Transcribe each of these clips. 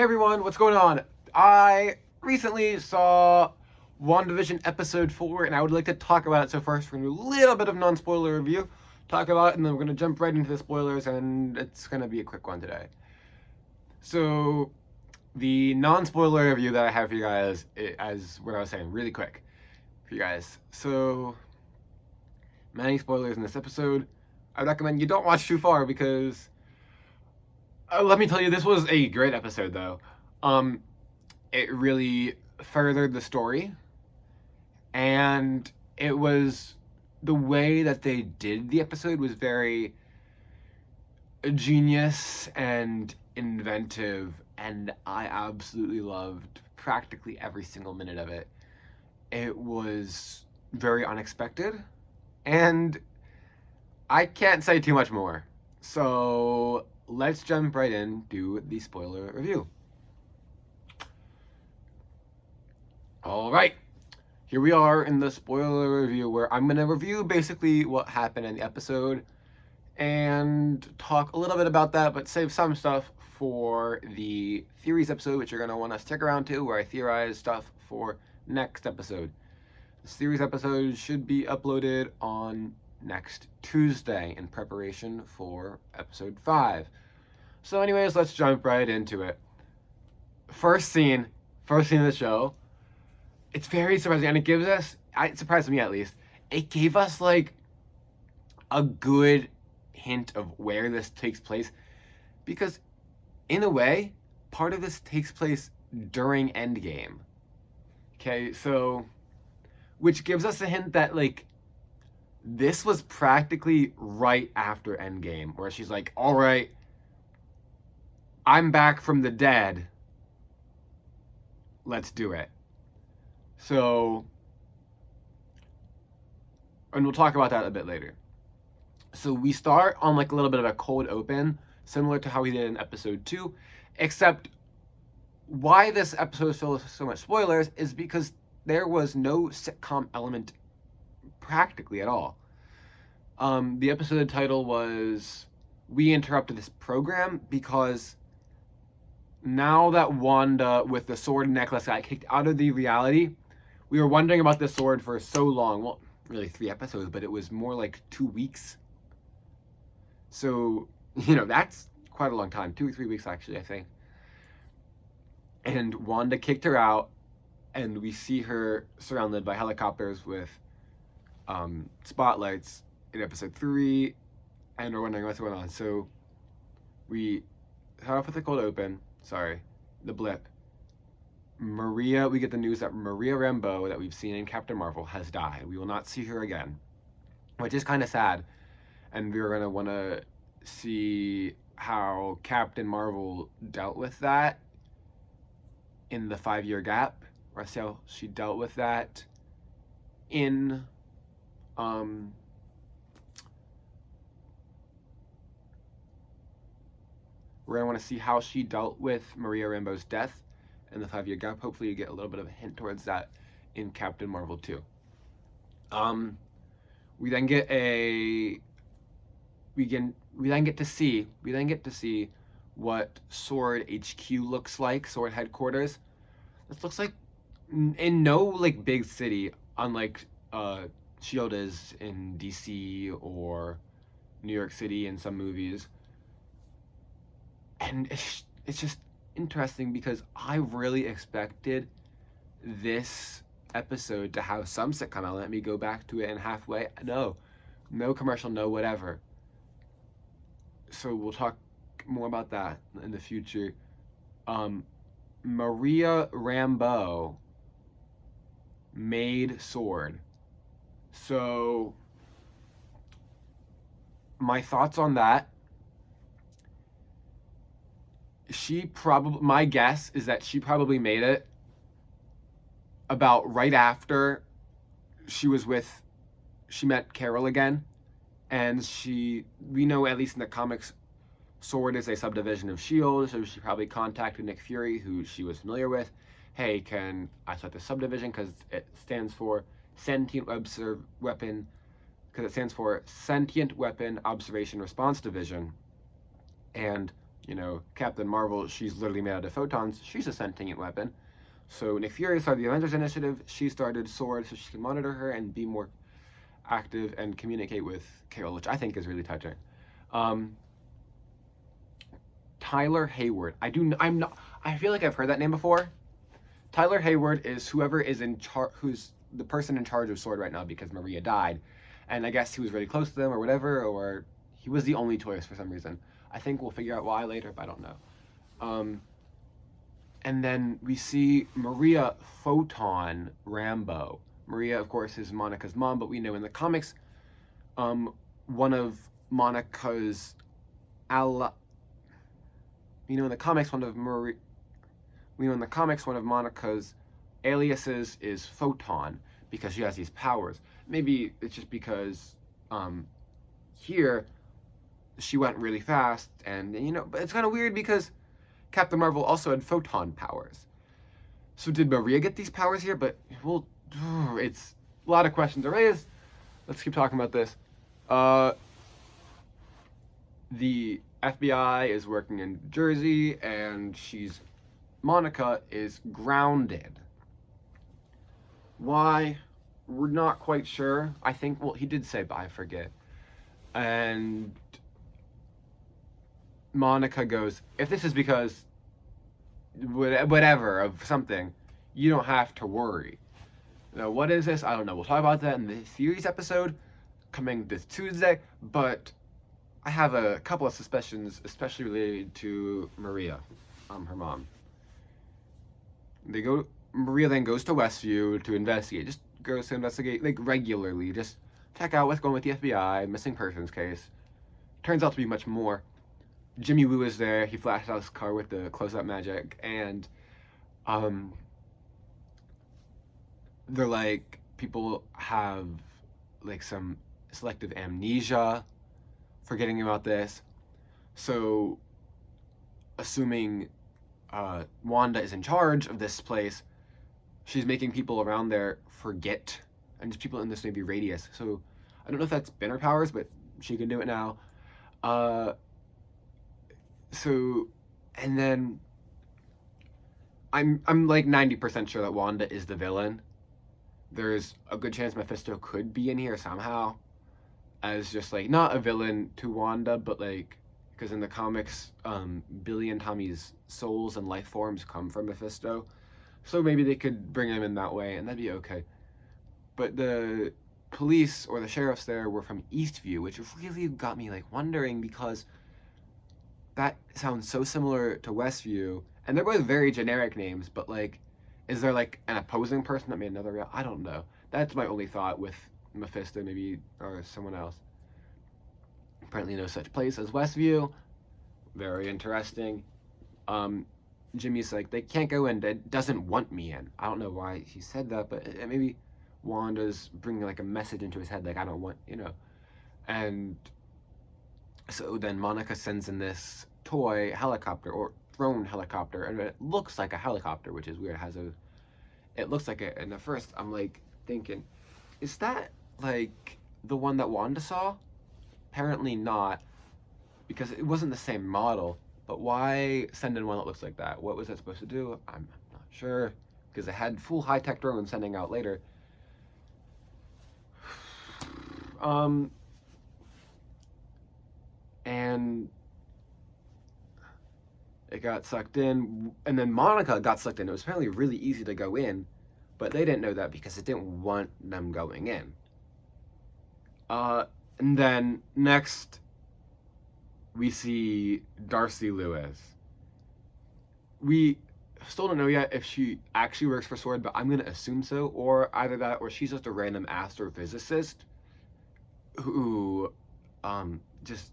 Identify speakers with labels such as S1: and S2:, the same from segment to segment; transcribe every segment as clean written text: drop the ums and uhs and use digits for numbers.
S1: Hey everyone, what's going on? I recently saw WandaVision episode 4 and I would like to talk about it. So first we're going to do a little bit of non-spoiler review, talk about it, and then we're going to jump right into the spoilers, and it's going to be a quick one today. So the non-spoiler review that I have for you guys, as what I was saying, really quick for you guys. So many spoilers in this episode. I recommend you don't watch too far because let me tell you, this was a great episode, though. It really furthered the story, and it was the way that they did the episode was very genius and inventive, and I absolutely loved practically every single minute of it. It was very unexpected, and I can't say too much more. So let's jump right into the spoiler review. All right, here we are in the spoiler review where I'm going to review basically what happened in the episode and talk a little bit about that, but save some stuff for the theories episode, which you're going to want to stick around to, where I theorize stuff for next episode. This theories episode should be uploaded on next Tuesday in preparation for episode 5. So anyways, let's jump right into it. First scene of the show. It's very surprising, and it gives us, it surprised me at least, it gave us like a good hint of where this takes place, because in a way, part of this takes place during Endgame. Okay, so, which gives us a hint that like, this was practically right after Endgame, where she's like, all right, I'm back from the dead. Let's do it. So, and we'll talk about that a bit later. So we start on like a little bit of a cold open, similar to how we did in episode 2, except why this episode is filled with so much spoilers is because there was no sitcom element practically at all. The episode title was "We Interrupted This Program" because now that Wanda with the sword necklace got kicked out of the reality, we were wondering about this sword for so long. Well, really 3 episodes, but it was more like 2 weeks. So, that's quite a long time. 2 or 3 weeks, actually, I think. And Wanda kicked her out, and we see her surrounded by helicopters with spotlights in episode 3, and we're wondering what's going on. So we start off with the cold open. The blip. We get the news that Maria Rambeau, that we've seen in Captain Marvel, has died. We will not see her again, which is kind of sad. And we're going to want to see how Captain Marvel dealt with that in the 5-year gap, or how she dealt with that in we're going to want to see how she dealt with Maria Rambeau's death in the 5-year gap. Hopefully you get a little bit of a hint towards that in Captain Marvel 2. We then get to see what Sword HQ looks like, Sword headquarters. This looks like in no like big city, unlike SHIELD is in DC or New York City in some movies. And it's just interesting because I really expected this episode to have some sitcom element. Let me go back to it in halfway. No commercial, no whatever. So we'll talk more about that in the future. Maria Rambeau made Sword. So my thoughts on that. My guess is that she probably made it about right after she met Carol again, and we know at least in the comics, Sword is a subdivision of SHIELD, so she probably contacted Nick Fury, who she was familiar with. Hey, can I start the subdivision, because it stands for Sentient Weapon Observation Response Division, and You know, Captain Marvel, she's literally made out of photons. She's a sentient weapon. So Nick Fury started the Avengers Initiative. She started SWORD so she can monitor her and be more active and communicate with Carol, which I think is really touching. Tyler Hayward. I feel like I've heard that name before. Tyler Hayward is whoever is in charge, who's the person in charge of SWORD right now because Maria died. And I guess he was really close to them or whatever, or he was the only choice for some reason. I think we'll figure out why later, but I don't know. And then we see Maria Photon Rambeau. Maria, of course, is Monica's mom, but we know in the comics, one of Monica's one of Monica's aliases is Photon because she has these powers. Maybe it's just because here she went really fast, and but it's kind of weird because Captain Marvel also had photon powers. So did Maria get these powers here? But it's a lot of questions are raised. Let's keep talking about this. The FBI is working in Jersey, and Monica is grounded. Why? We're not quite sure. I think, well, he did say, but I forget. And Monica goes, if this is because whatever of something, you don't have to worry. Now, what is this? I don't know. We'll talk about that in the series episode coming this Tuesday, but I have a couple of suspicions, especially related to Maria, her mom. Maria then goes to Westview to investigate. Just goes to investigate, like, regularly. Just check out what's going with the FBI, missing persons case. Turns out to be much more. Jimmy Woo is there. He flashed out his car with the close-up magic, and they're like, people have like some selective amnesia, forgetting about this. So, assuming Wanda is in charge of this place, she's making people around there forget, and just people in this maybe radius. So, I don't know if that's been her powers, but she can do it now. So, and then I'm like 90% sure that Wanda is the villain. There's a good chance Mephisto could be in here somehow as just like not a villain to Wanda, but like because in the comics, Billy and Tommy's souls and life forms come from Mephisto, so maybe they could bring him in that way, and that'd be okay. But the police or the sheriffs there were from Eastview, which really got me like wondering because that sounds so similar to Westview, and they're both very generic names, but like, is there like an opposing person that made another real? I don't know. That's my only thought with Mephisto, maybe, or someone else. Apparently no such place as Westview. Very interesting. Jimmy's like, they can't go in, it doesn't want me in. I don't know why he said that, but maybe Wanda's bringing like a message into his head, like, I don't want, And so then Monica sends in this toy helicopter, or drone helicopter, and it looks like a helicopter, which is weird. It looks like it, and at first I'm like thinking, is that like the one that Wanda saw? Apparently not, because it wasn't the same model. But why send in one that looks like that? What was that supposed to do? I'm not sure, because it had full high-tech drones sending out later. And it got sucked in, and then Monica got sucked in. It was apparently really easy to go in, but they didn't know that because it didn't want them going in. And then next, we see Darcy Lewis. We still don't know yet if she actually works for SWORD, but I'm going to assume so, or either that or she's just a random astrophysicist who just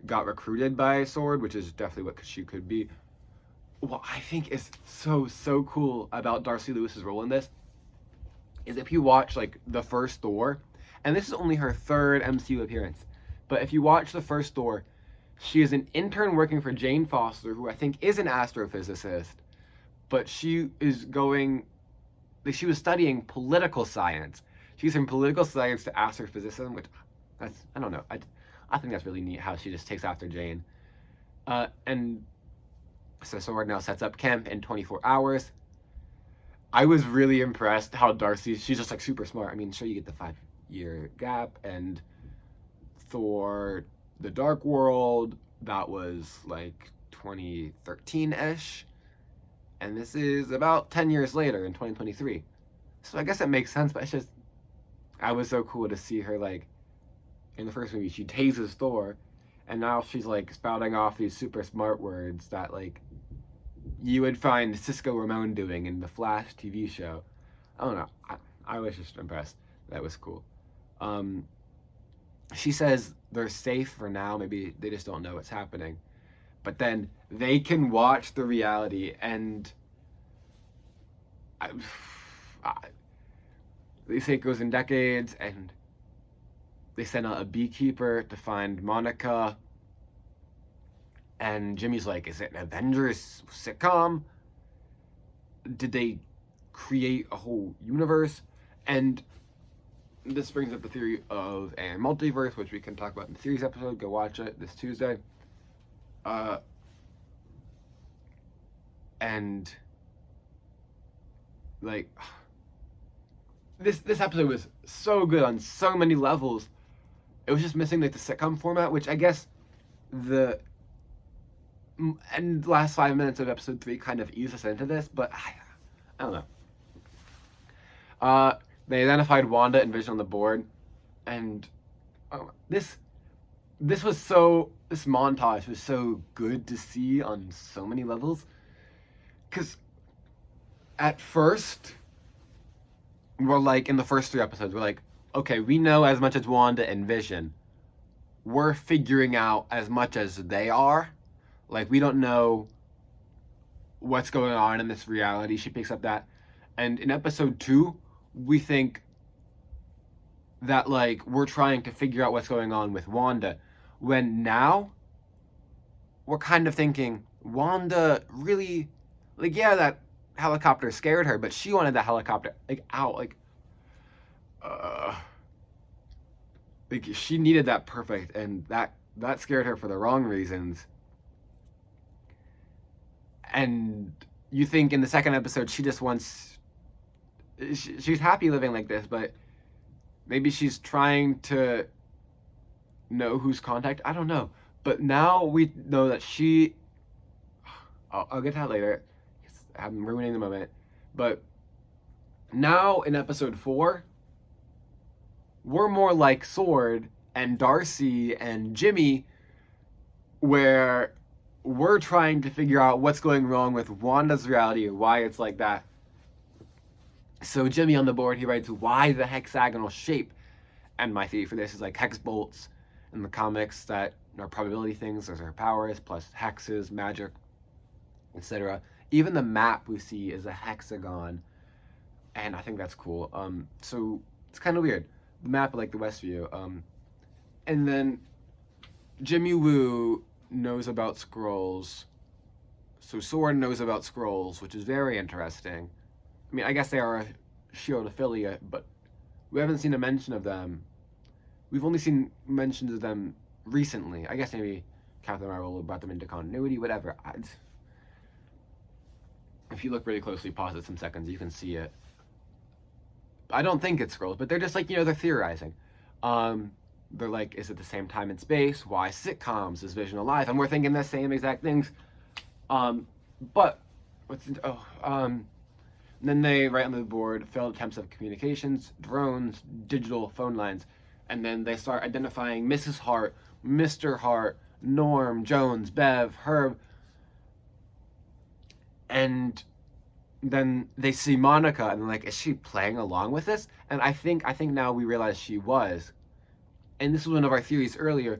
S1: got recruited by SWORD, which is definitely what she could be. What I think is so cool about Darcy Lewis's role in this is if you watch like the first Thor, and this is only her third MCU appearance, but if you watch the first Thor, she is an intern working for Jane Foster, who I think is an astrophysicist, but she was studying political science. She's from political science to astrophysicism, which I don't know. I think that's really neat how she just takes after Jane. And so Sword now sets up camp in 24 hours. I was really impressed how Darcy, she's just like super smart. I mean, sure, you get the 5-year gap, and Thor, The Dark World, that was like 2013-ish. And this is about 10 years later in 2023. So I guess it makes sense, but it's just, I was so cool to see her, like, in the first movie, she tases Thor, and now she's, like, spouting off these super smart words that, like, you would find Cisco Ramon doing in the Flash TV show. I don't know. I was just impressed. That was cool. She says they're safe for now. Maybe they just don't know what's happening. But then they can watch the reality, and they say it goes in decades, and they send out a beekeeper to find Monica. And Jimmy's like, is it an Avengers sitcom? Did they create a whole universe? And this brings up the theory of a multiverse, which we can talk about in the theories episode. Go watch it this Tuesday. And like, this episode was so good on so many levels. It was just missing like the sitcom format, which I guess the last 5 minutes of episode 3 kind of ease us into this, but I don't know. They identified Wanda and Vision on the board, and this montage was so good to see on so many levels. Because at first, we're like, in the first 3 episodes, we're like, okay, we know as much as Wanda and Vision. We're figuring out as much as they are. Like, we don't know what's going on in this reality. She picks up that. And in episode 2, we think that, like, we're trying to figure out what's going on with Wanda. When now, we're kind of thinking, Wanda really, like, yeah, that helicopter scared her, but she wanted that helicopter, like, out. Like, she needed that perfect, and that scared her for the wrong reasons. And you think in the second episode she just wants, she's happy living like this, but maybe she's trying to know who's contact. I don't know. But now we know that she, I'll get to that later. I'm ruining the moment. But now in episode 4, we're more like Sword and Darcy and Jimmy, where we're trying to figure out what's going wrong with Wanda's reality and why it's like that. So Jimmy on the board, he writes, why the hexagonal shape? And my theory for this is like hex bolts in the comics that are probability things. Those are powers, plus hexes, magic, etc. Even the map we see is a hexagon. And I think that's cool. So it's kind of weird. The map, like the Westview. And then Jimmy Woo knows about scrolls. So Sword knows about scrolls, which is very interesting. I mean, I guess they are a S.H.I.E.L.D. affiliate, but we haven't seen a mention of them. We've only seen mentions of them recently. I guess maybe Captain Marvel brought them into continuity, whatever. If you look really closely, pause it some seconds, you can see it. I don't think it's scrolls, but they're just like, they're theorizing. They're like, is it the same time and space? Why sitcoms? Is Vision alive? And we're thinking the same exact things. But then they write on the board failed attempts of communications, drones, digital phone lines, and then they start identifying Mrs. Hart, Mr. Hart, Norm, Jones, Bev, Herb, and then they see Monica, and they're like, is she playing along with this? And I think now we realize she was. And this was one of our theories earlier.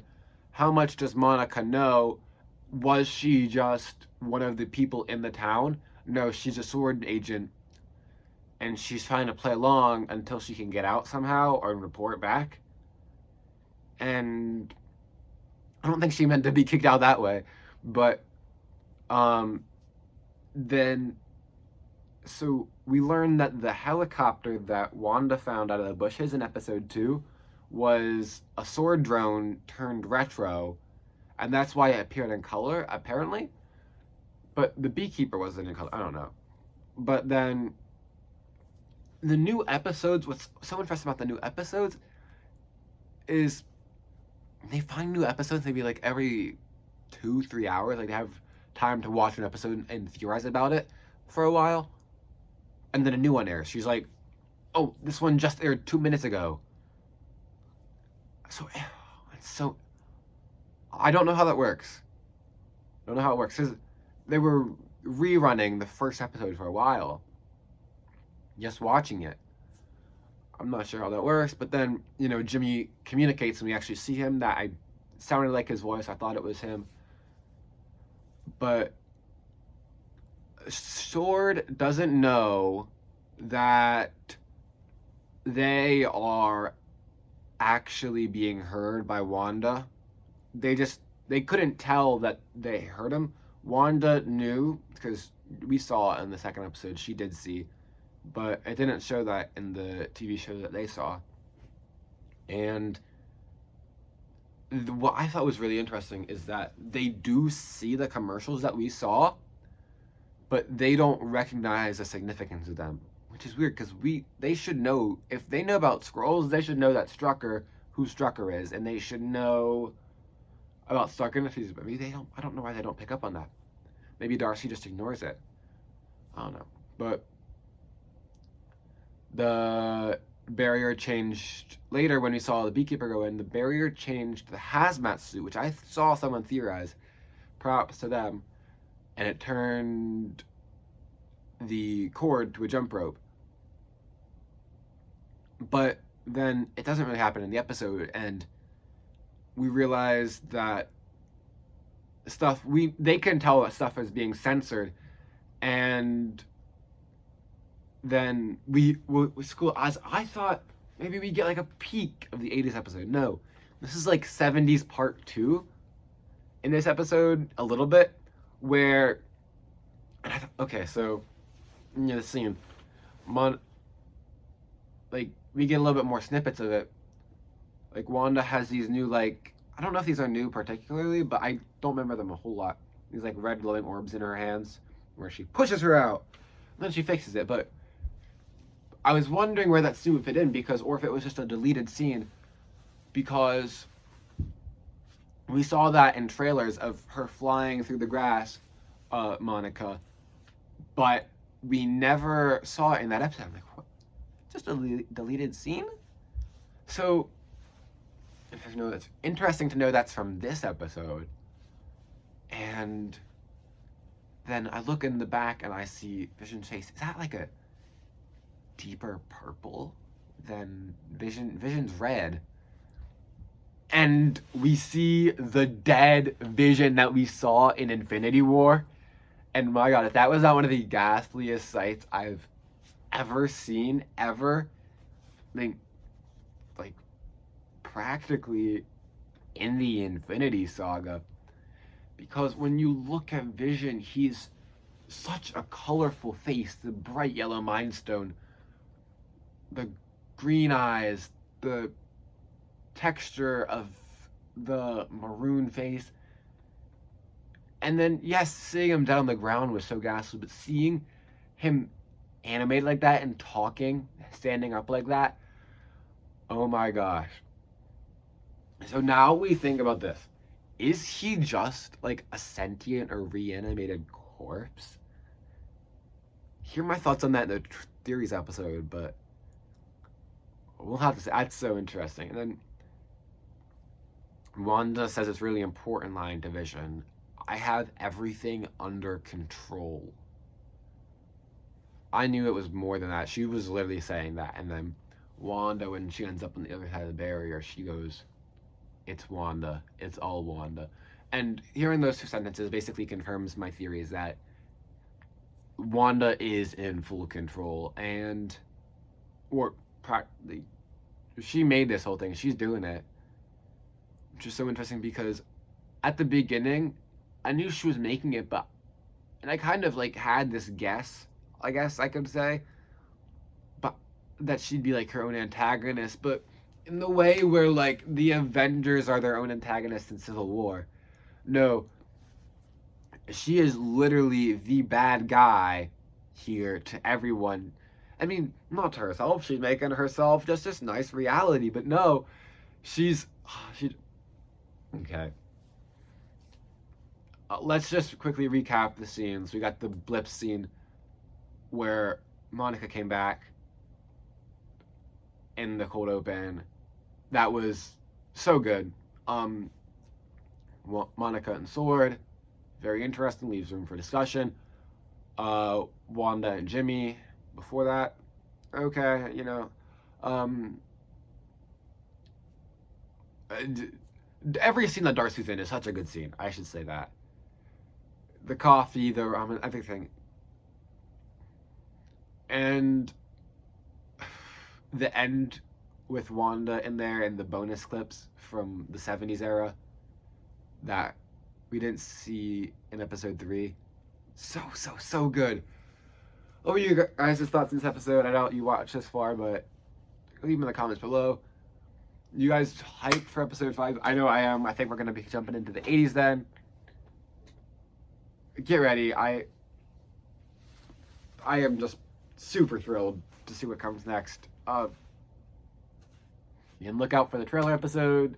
S1: How much does Monica know? Was she just one of the people in the town? No, she's a Sword agent, and she's trying to play along until she can get out somehow or report back. And I don't think she meant to be kicked out that way. But then, so we learned that the helicopter that Wanda found out of the bushes in episode 2 was a Sword drone turned retro, and that's why it appeared in color, apparently. But the beekeeper wasn't in color. I don't know. But then the new episodes, what's so interesting about the new episodes is they find new episodes maybe like every 2-3 hours. Like they have time to watch an episode and theorize about it for a while. And then a new one airs. She's like, oh, this one just aired 2 minutes ago. So, it's so... I don't know how that works. I don't know how it works. Because they were rerunning the first episode for a while. Just watching it. I'm not sure how that works. But then, you know, Jimmy communicates and we actually see him. That I sounded like his voice. I thought it was him. But Sword doesn't know that they are actually being heard by Wanda. They couldn't tell that they heard him. Wanda knew because we saw in the second episode, she did see, but it didn't show that in the TV show that they saw. And what I thought was really interesting is that they do see the commercials that we saw, but they don't recognize the significance of them, which is weird because they should know. If they know about Skrulls, they should know that who Strucker is, and they should know about Stark Industries, but maybe they don't. I don't know why they don't pick up on that. Maybe Darcy just ignores it. I don't know. But the barrier changed later when we saw the beekeeper go in. The barrier changed the hazmat suit, which I saw someone theorize. Props to them. And it turned the cord to a jump rope. But then it doesn't really happen in the episode, and we realize that they can tell that stuff is being censored, and then as I thought maybe we get like a peek of the 80s episode. No, this is like 70s part 2 in this episode a little bit, where okay, so the scene like we get a little bit more snippets of it. Like Wanda has these new, like, I don't know if these are new particularly, but I don't remember them a whole lot. These like red glowing orbs in her hands where she pushes her out and then she fixes it. But I was wondering where that scene would fit in, or if it was just a deleted scene, because we saw that in trailers of her flying through the grass, Monica, but we never saw it in that episode. I'm like, what? Just a deleted scene? So, it's interesting to know that's from this episode. And then I look in the back and I see Vision's face. Is that like a deeper purple than Vision? Vision's red. And we see the dead Vision that we saw in Infinity War. And my God, if that was not one of the ghastliest sights I've ever seen, ever, like practically in the Infinity Saga. Because when you look at Vision, he's such a colorful face, the bright yellow Mind Stone, the green eyes, the texture of the maroon face. And then, yes, seeing him down on the ground was so ghastly, but seeing him animated like that and talking, standing up like that, oh my gosh. So now we think about this. Is he just like a sentient or reanimated corpse? Hear my thoughts on that in the theories episode, but we'll have to say. That's so interesting. And then Wanda says this really important line to Vision. I have everything under control. I knew it was more than that. She was literally saying that. And then Wanda, when she ends up on the other side of the barrier, she goes, it's Wanda. It's all Wanda. And hearing those two sentences basically confirms my theory is that Wanda is in full control. She made this whole thing. She's doing it. Which is so interesting because at the beginning, I knew she was making it, and I kind of like had this guess, I guess I could say, but that she'd be like her own antagonist, but in the way where like the Avengers are their own antagonists in Civil War. No, she is literally the bad guy here to everyone. I mean, not to herself. She's making herself just this nice reality, but no, she. Okay. Let's just quickly recap the scenes. We got the blip scene where Monica came back in the cold open. That was so good. Monica and Sword, very interesting, leaves room for discussion. Wanda and Jimmy before that, okay, every scene that Darcy's in is such a good scene. I should say that. The coffee, the ramen, everything, and the end with Wanda in there and the bonus clips from the 70s era that we didn't see in episode 3. So good. What were you guys' thoughts on this episode? I know you watched this far, but leave them in the comments below. You guys hyped for episode 5? I know I am. I think we're going to be jumping into the 80s then. Get ready. I am just super thrilled to see what comes next. You can look out for the trailer episode.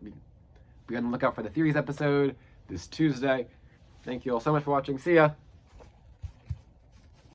S1: Be on the lookout for the theories episode this Tuesday. Thank you all so much for watching. See ya.